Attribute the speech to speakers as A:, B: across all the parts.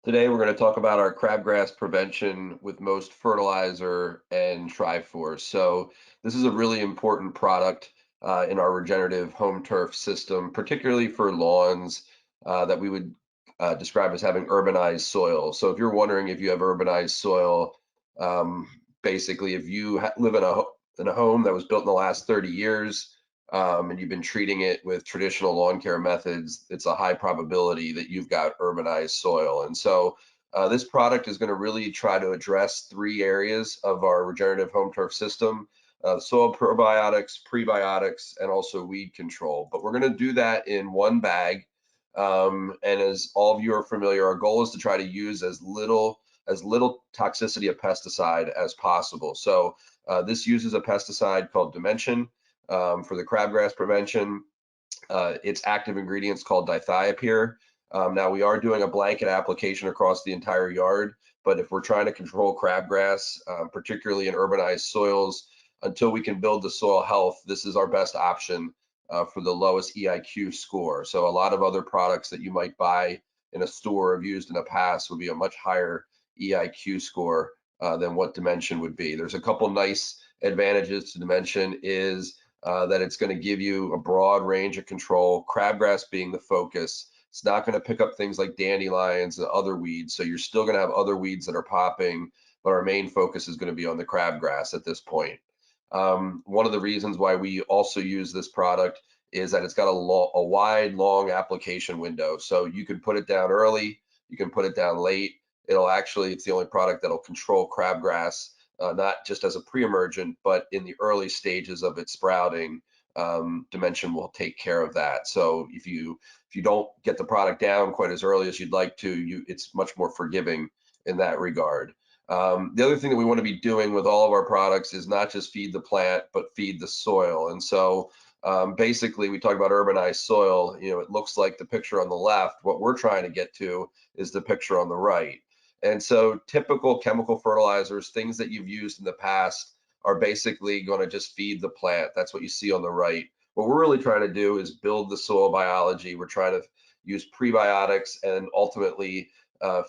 A: Today, we're going to talk about our crabgrass prevention with most fertilizer and TriForce. So this is a really important product in our regenerative home turf system, particularly for lawns that we would describe as having urbanized soil. So if you're wondering if you have urbanized soil, um, basically if you live in a home that was built in the last 30 years, and you've been treating it with traditional lawn care methods, it's a high probability that you've got urbanized soil. And so this product is going to really try to address three areas of our regenerative home turf system: soil probiotics, prebiotics, and also weed control. But we're going to do that in one bag. And as all of you are familiar, our goal is to try to use as little toxicity of pesticide as possible. So this uses a pesticide called Dimension for the crabgrass prevention. Its active ingredients called dithiopyr. Now we are doing a blanket application across the entire yard, but if we're trying to control crabgrass, particularly in urbanized soils, until we can build the soil health, this is our best option for the lowest EIQ score. So a lot of other products that you might buy in a store or have used in the past would be a much higher EIQ score than what Dimension would be. There's a couple nice advantages to Dimension is that it's going to give you a broad range of control, crabgrass being the focus. It's not going to pick up things like dandelions and other weeds. So you're still going to have other weeds that are popping, but our main focus is going to be on the crabgrass at this point. One of the reasons why we also use this product is that it's got a wide, long application window. So you can put it down early, you can put it down late. It's the only product that'll control crabgrass, not just as a pre-emergent, but in the early stages of its sprouting. Dimension will take care of that. So if you don't get the product down quite as early as you'd like to, it's much more forgiving in that regard. The other thing that we want to be doing with all of our products is not just feed the plant, but feed the soil. And so basically, we talk about urbanized soil. It looks like the picture on the left. What we're trying to get to is the picture on the right. And so typical chemical fertilizers, things that you've used in the past, are basically going to just feed the plant. That's what you see on the right. What we're really trying to do is build the soil biology. We're trying to use prebiotics and ultimately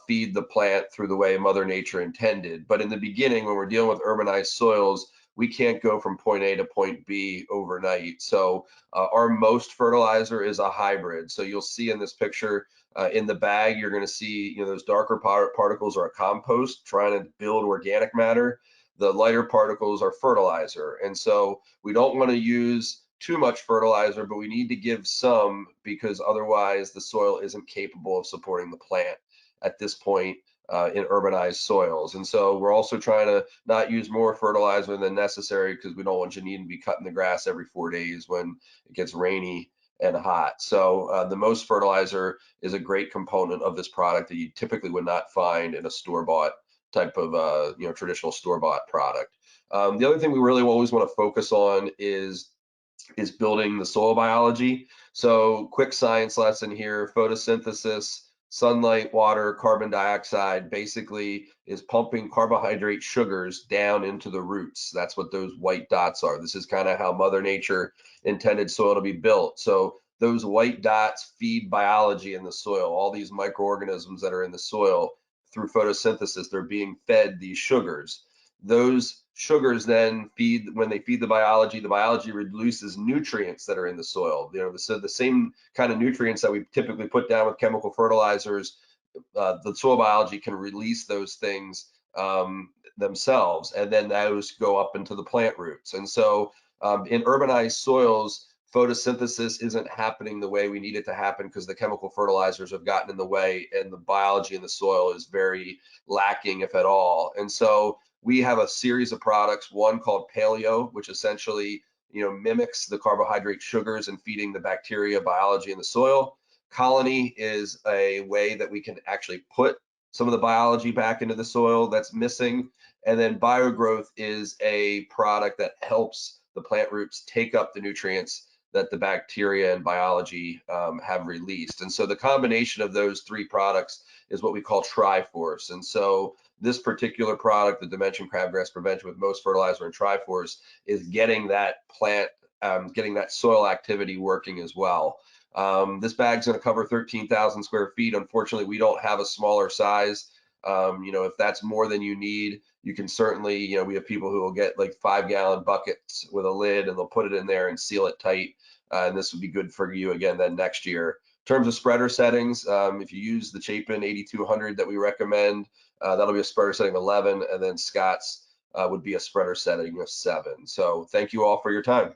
A: feed the plant through the way Mother Nature intended. But in the beginning, when we're dealing with urbanized soils, we can't go from point A to point B overnight. So our most fertilizer is a hybrid. So you'll see in this picture, in the bag, you're going to see, those darker particles are a compost trying to build organic matter. The lighter particles are fertilizer. And so we don't want to use too much fertilizer, but we need to give some because otherwise the soil isn't capable of supporting the plant at this point in urbanized soils. And so we're also trying to not use more fertilizer than necessary because we don't want you needing to be cutting the grass every 4 days when it gets rainy and hot. So the most fertilizer is a great component of this product that you typically would not find in a store-bought type of traditional store-bought product. The other thing we really always want to focus on is building the soil biology. So quick science lesson here: photosynthesis, sunlight, water, carbon dioxide basically is pumping carbohydrate sugars down into the roots. That's what those white dots are. This is kind of how Mother Nature intended soil to be built. So those white dots feed biology in the soil. All these microorganisms that are in the soil, through photosynthesis, they're being fed these sugars. Those sugars then when they feed the biology releases nutrients that are in the soil. So the same kind of nutrients that we typically put down with chemical fertilizers, the soil biology can release those things themselves, and then those go up into the plant roots. And so in urbanized soils, photosynthesis isn't happening the way we need it to happen because the chemical fertilizers have gotten in the way, and the biology in the soil is very lacking, if at all. And so we have a series of products, one called Paleo, which essentially mimics the carbohydrate sugars and feeding the bacteria biology in the soil. Colony is a way that we can actually put some of the biology back into the soil that's missing. And then BioGrowth is a product that helps the plant roots take up the nutrients that the bacteria and biology have released. And so the combination of those three products is what we call TriForce. And so this particular product, the Dimension Crabgrass Prevention with most fertilizer and TriForce, is getting that plant, getting that soil activity working as well. This bag's going to cover 13,000 square feet. Unfortunately, we don't have a smaller size. If that's more than you need, you can certainly, we have people who will get like 5-gallon buckets with a lid and they'll put it in there and seal it tight. And this would be good for you again then next year. In terms of spreader settings, if you use the Chapin 8200 that we recommend, that'll be a spreader setting 11, and then Scott's would be a spreader setting of 7. So thank you all for your time.